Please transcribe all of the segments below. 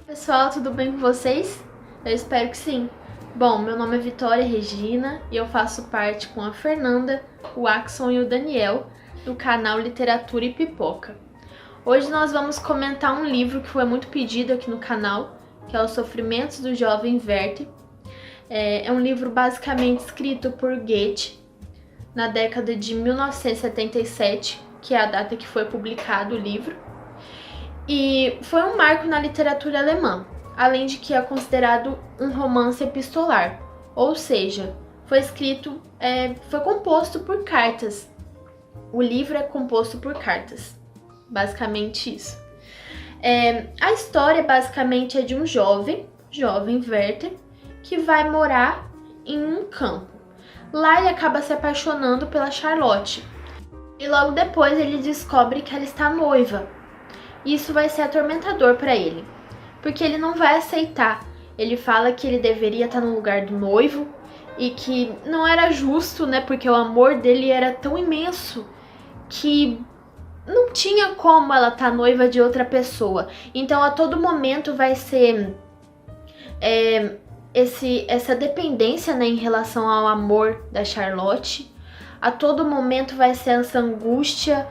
Pessoal, tudo bem com vocês? Eu espero que sim. Bom, meu nome é Vitória Regina e eu faço parte com a Fernanda, o Axon e o Daniel do canal Literatura e Pipoca. Hoje nós vamos comentar um livro que foi muito pedido aqui no canal, que é Os Sofrimentos do Jovem Werther. É um livro basicamente escrito por Goethe na década de 1977, que é a data que foi publicado o livro. E foi um marco na literatura alemã, além de que é considerado um romance epistolar, ou seja, foi composto por cartas. O livro é composto por cartas, basicamente isso. A história basicamente é de um jovem Werther, que vai morar em um campo. Lá ele acaba se apaixonando pela Charlotte, e logo depois ele descobre que ela está noiva. Isso vai ser atormentador para ele, porque ele não vai aceitar. Ele fala que ele deveria estar no lugar do noivo e que não era justo, né? Porque o amor dele era tão imenso que não tinha como ela estar noiva de outra pessoa. Então a todo momento vai ser essa dependência, né, em relação ao amor da Charlotte. A todo momento vai ser essa angústia,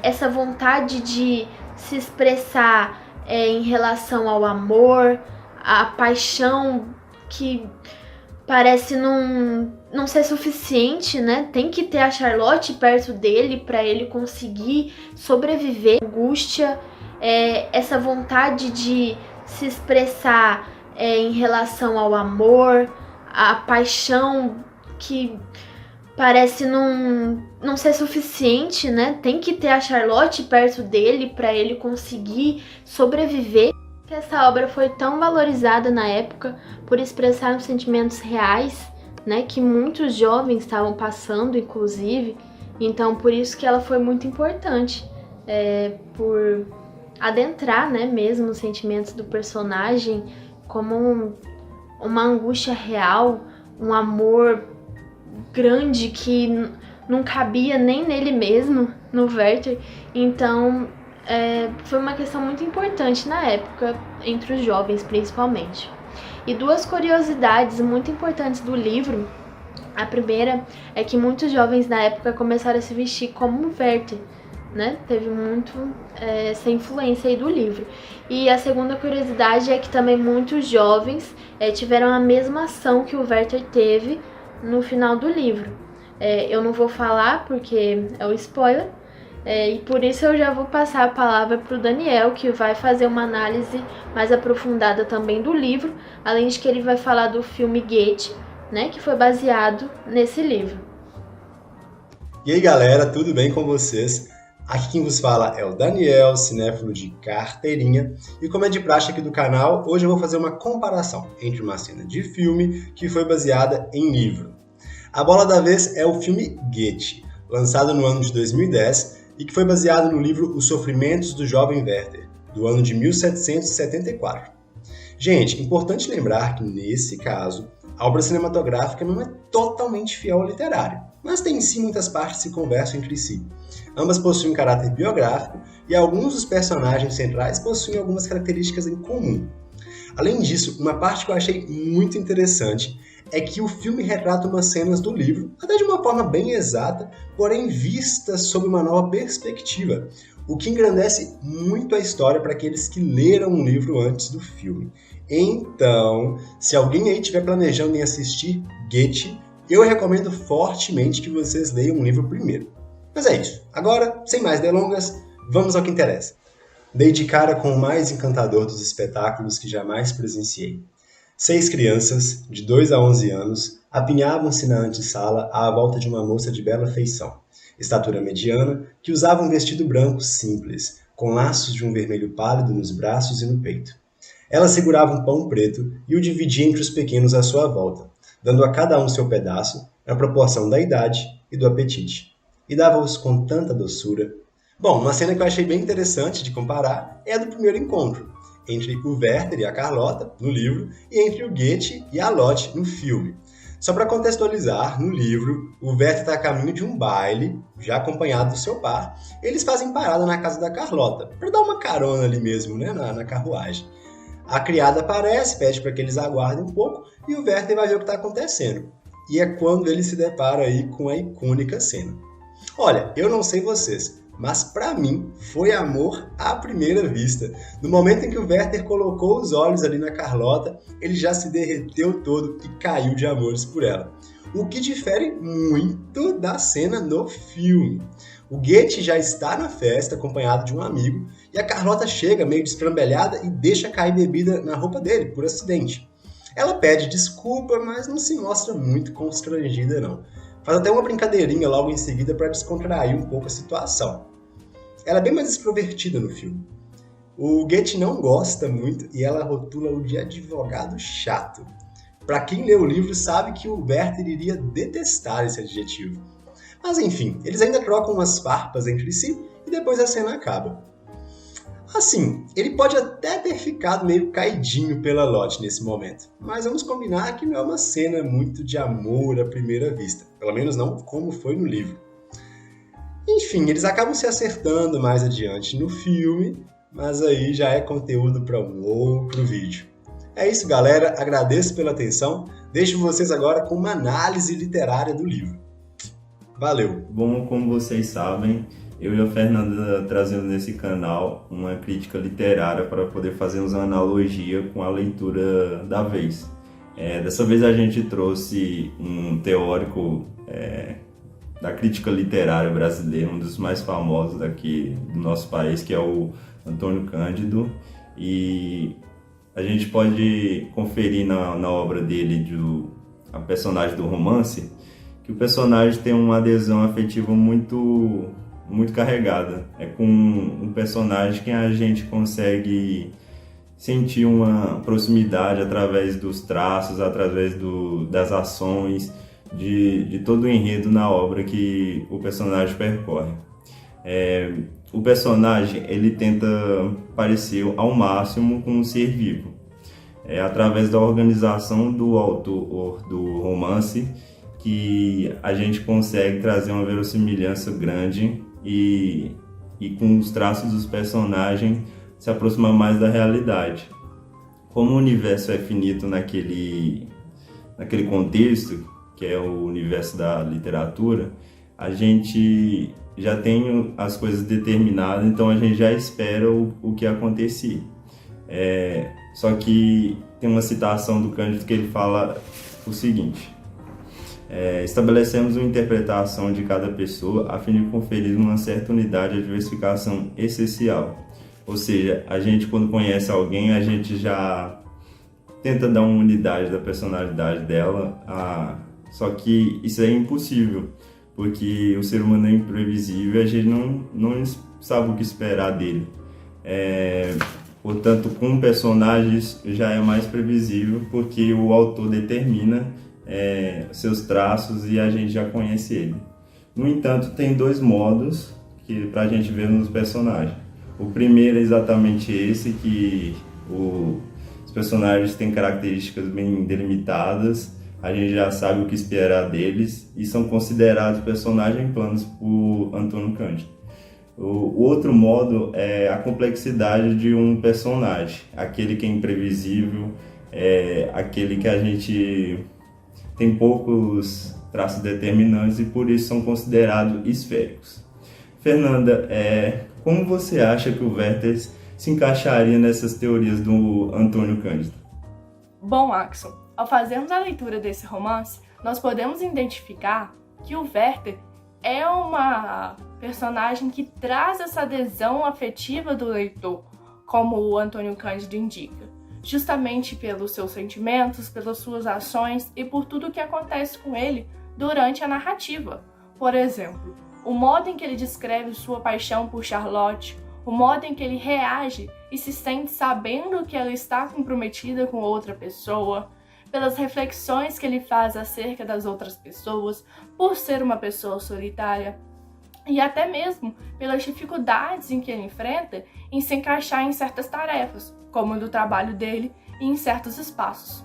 essa vontade de se expressar em relação ao amor, a paixão que parece não ser suficiente, né? Tem que ter a Charlotte perto dele para ele conseguir sobreviver. Angústia, essa vontade de se expressar em relação ao amor, a paixão que parece não ser suficiente, né? Tem que ter a Charlotte perto dele para ele conseguir sobreviver. Essa obra foi tão valorizada na época por expressar os sentimentos reais, né? Que muitos jovens estavam passando, inclusive. Então, por isso que ela foi muito importante, por adentrar, né, mesmo os sentimentos do personagem, como uma angústia real, um amor grande que não cabia nem nele mesmo, no Werther. Então foi uma questão muito importante na época, entre os jovens principalmente. E duas curiosidades muito importantes do livro. A primeira é que muitos jovens na época começaram a se vestir como Werther, né? Teve muito essa influência aí do livro. E a segunda curiosidade é que também muitos jovens tiveram a mesma ação que o Werther teve no final do livro. Eu não vou falar porque é o spoiler, e por isso eu já vou passar a palavra para o Daniel, que vai fazer uma análise mais aprofundada também do livro, além de que ele vai falar do filme Goethe, né, que foi baseado nesse livro. E aí galera, tudo bem com vocês? Aqui quem vos fala é o Daniel, cinéfilo de carteirinha, e como é de praxe aqui do canal, hoje eu vou fazer uma comparação entre uma cena de filme que foi baseada em livro. A bola da vez é o filme Goethe, lançado no ano de 2010 e que foi baseado no livro Os Sofrimentos do Jovem Werther, do ano de 1774. Gente, importante lembrar que nesse caso, a obra cinematográfica não é totalmente fiel ao literário, mas tem em si muitas partes que se conversam entre si. Ambas possuem caráter biográfico e alguns dos personagens centrais possuem algumas características em comum. Além disso, uma parte que eu achei muito interessante é que o filme retrata umas cenas do livro, até de uma forma bem exata, porém vistas sob uma nova perspectiva, o que engrandece muito a história para aqueles que leram o livro antes do filme. Então, se alguém aí estiver planejando em assistir Goethe, eu recomendo fortemente que vocês leiam o livro primeiro. Mas é isso. Agora, sem mais delongas, vamos ao que interessa. Dei de cara com o mais encantador dos espetáculos que jamais presenciei. 6 crianças, de 2 a 11 anos, apinhavam-se na antessala à volta de uma moça de bela feição, estatura mediana, que usava um vestido branco simples, com laços de um vermelho pálido nos braços e no peito. Ela segurava um pão preto e o dividia entre os pequenos à sua volta, dando a cada um seu pedaço, na proporção da idade e do apetite. E dava-os com tanta doçura. Bom, uma cena que eu achei bem interessante de comparar é a do primeiro encontro, entre o Werther e a Carlota, no livro, e entre o Goethe e a Lotte, no filme. Só para contextualizar, no livro, o Werther está a caminho de um baile, já acompanhado do seu par. Eles fazem parada na casa da Carlota, para dar uma carona ali mesmo, né, na carruagem. A criada aparece, pede para que eles aguardem um pouco e o Werther vai ver o que está acontecendo. E é quando ele se depara aí com a icônica cena. Olha, eu não sei vocês, mas para mim foi amor à primeira vista. No momento em que o Werther colocou os olhos ali na Carlota, ele já se derreteu todo e caiu de amores por ela. O que difere muito da cena no filme. O Goethe já está na festa acompanhado de um amigo e a Carlota chega meio destrambelhada e deixa cair bebida na roupa dele, por acidente. Ela pede desculpa, mas não se mostra muito constrangida não. Faz até uma brincadeirinha logo em seguida para descontrair um pouco a situação. Ela é bem mais extrovertida no filme. O Goethe não gosta muito e ela rotula-o de advogado chato. Para quem lê o livro sabe que o Werther iria detestar esse adjetivo. Mas enfim, eles ainda trocam umas farpas entre si e depois a cena acaba. Assim, ele pode até ter ficado meio caidinho pela Lotte nesse momento, mas vamos combinar que não é uma cena muito de amor à primeira vista, pelo menos não como foi no livro. Enfim, eles acabam se acertando mais adiante no filme, mas aí já é conteúdo para um outro vídeo. É isso, galera, agradeço pela atenção, deixo vocês agora com uma análise literária do livro. Valeu! Bom, como vocês sabem, eu e a Fernanda trazendo nesse canal uma crítica literária para poder fazermos uma analogia com a leitura da vez. Dessa vez a gente trouxe um teórico da crítica literária brasileira, um dos mais famosos daqui do nosso país, que é o Antônio Cândido, e a gente pode conferir na obra dele, a personagem do romance, que o personagem tem uma adesão afetiva muito carregada. É com um personagem que a gente consegue sentir uma proximidade através dos traços, através das ações, de todo o enredo na obra que o personagem percorre. O personagem ele tenta parecer ao máximo com um ser vivo. Através da organização do autor do romance que a gente consegue trazer uma verossimilhança grande e com os traços dos personagens se aproxima mais da realidade. Como o universo é finito naquele contexto, que é o universo da literatura, a gente já tem as coisas determinadas, então a gente já espera o que acontecer. Só que tem uma citação do Cândido que ele fala o seguinte: estabelecemos uma interpretação de cada pessoa a fim de conferir uma certa unidade de diversificação essencial. Ou seja, a gente quando conhece alguém, a gente já tenta dar uma unidade da personalidade dela, só que isso é impossível, porque o ser humano é imprevisível e a gente não sabe o que esperar dele. Portanto, com personagens já é mais previsível, porque o autor determina seus traços e a gente já conhece ele. No entanto, tem dois modos para a gente ver nos personagens. O primeiro é exatamente esse, que os personagens têm características bem delimitadas, a gente já sabe o que esperar deles e são considerados personagens planos por Antônio Cândido. O outro modo é a complexidade de um personagem, aquele que é imprevisível, aquele que a gente tem poucos traços determinantes e por isso são considerados esféricos. Fernanda, como você acha que o Werther se encaixaria nessas teorias do Antônio Cândido? Bom, Axel, ao fazermos a leitura desse romance, nós podemos identificar que o Werther é uma personagem que traz essa adesão afetiva do leitor, como o Antônio Cândido indica, justamente pelos seus sentimentos, pelas suas ações e por tudo o que acontece com ele durante a narrativa. Por exemplo, o modo em que ele descreve sua paixão por Charlotte, o modo em que ele reage e se sente sabendo que ela está comprometida com outra pessoa, pelas reflexões que ele faz acerca das outras pessoas, por ser uma pessoa solitária, e até mesmo pelas dificuldades em que ele enfrenta em se encaixar em certas tarefas, como no trabalho dele e em certos espaços.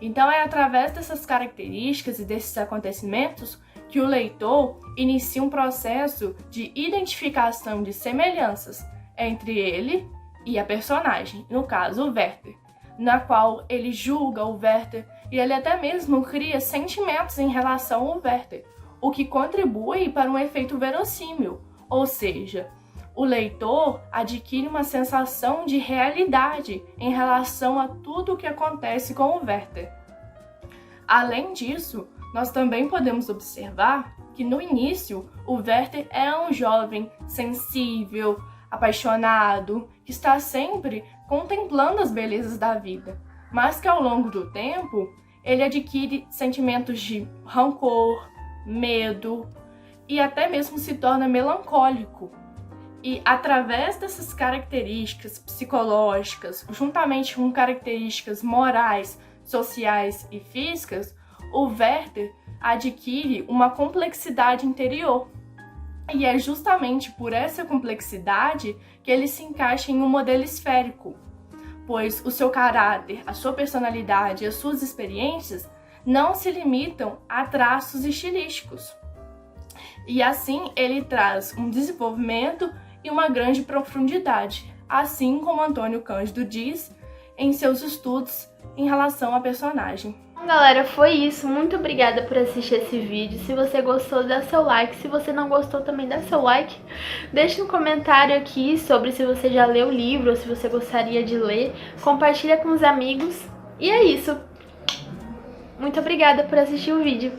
Então é através dessas características e desses acontecimentos que o leitor inicia um processo de identificação de semelhanças entre ele e a personagem, no caso o Werther, na qual ele julga o Werther e ele até mesmo cria sentimentos em relação ao Werther, o que contribui para um efeito verossímil, ou seja, o leitor adquire uma sensação de realidade em relação a tudo o que acontece com o Werther. Além disso, nós também podemos observar que no início o Werther é um jovem sensível, apaixonado, que está sempre contemplando as belezas da vida, mas que ao longo do tempo ele adquire sentimentos de rancor, medo e até mesmo se torna melancólico. E através dessas características psicológicas, juntamente com características morais, sociais e físicas, o Werther adquire uma complexidade interior. E é justamente por essa complexidade que ele se encaixa em um modelo esférico, pois o seu caráter, a sua personalidade e as suas experiências não se limitam a traços estilísticos. E assim ele traz um desenvolvimento e uma grande profundidade, assim como Antônio Cândido diz em seus estudos em relação à personagem. Bom, galera, foi isso. Muito obrigada por assistir esse vídeo. Se você gostou, dá seu like. Se você não gostou, também dá seu like. Deixe um comentário aqui sobre se você já leu o livro ou se você gostaria de ler. Compartilha com os amigos. E é isso. Muito obrigada por assistir o vídeo.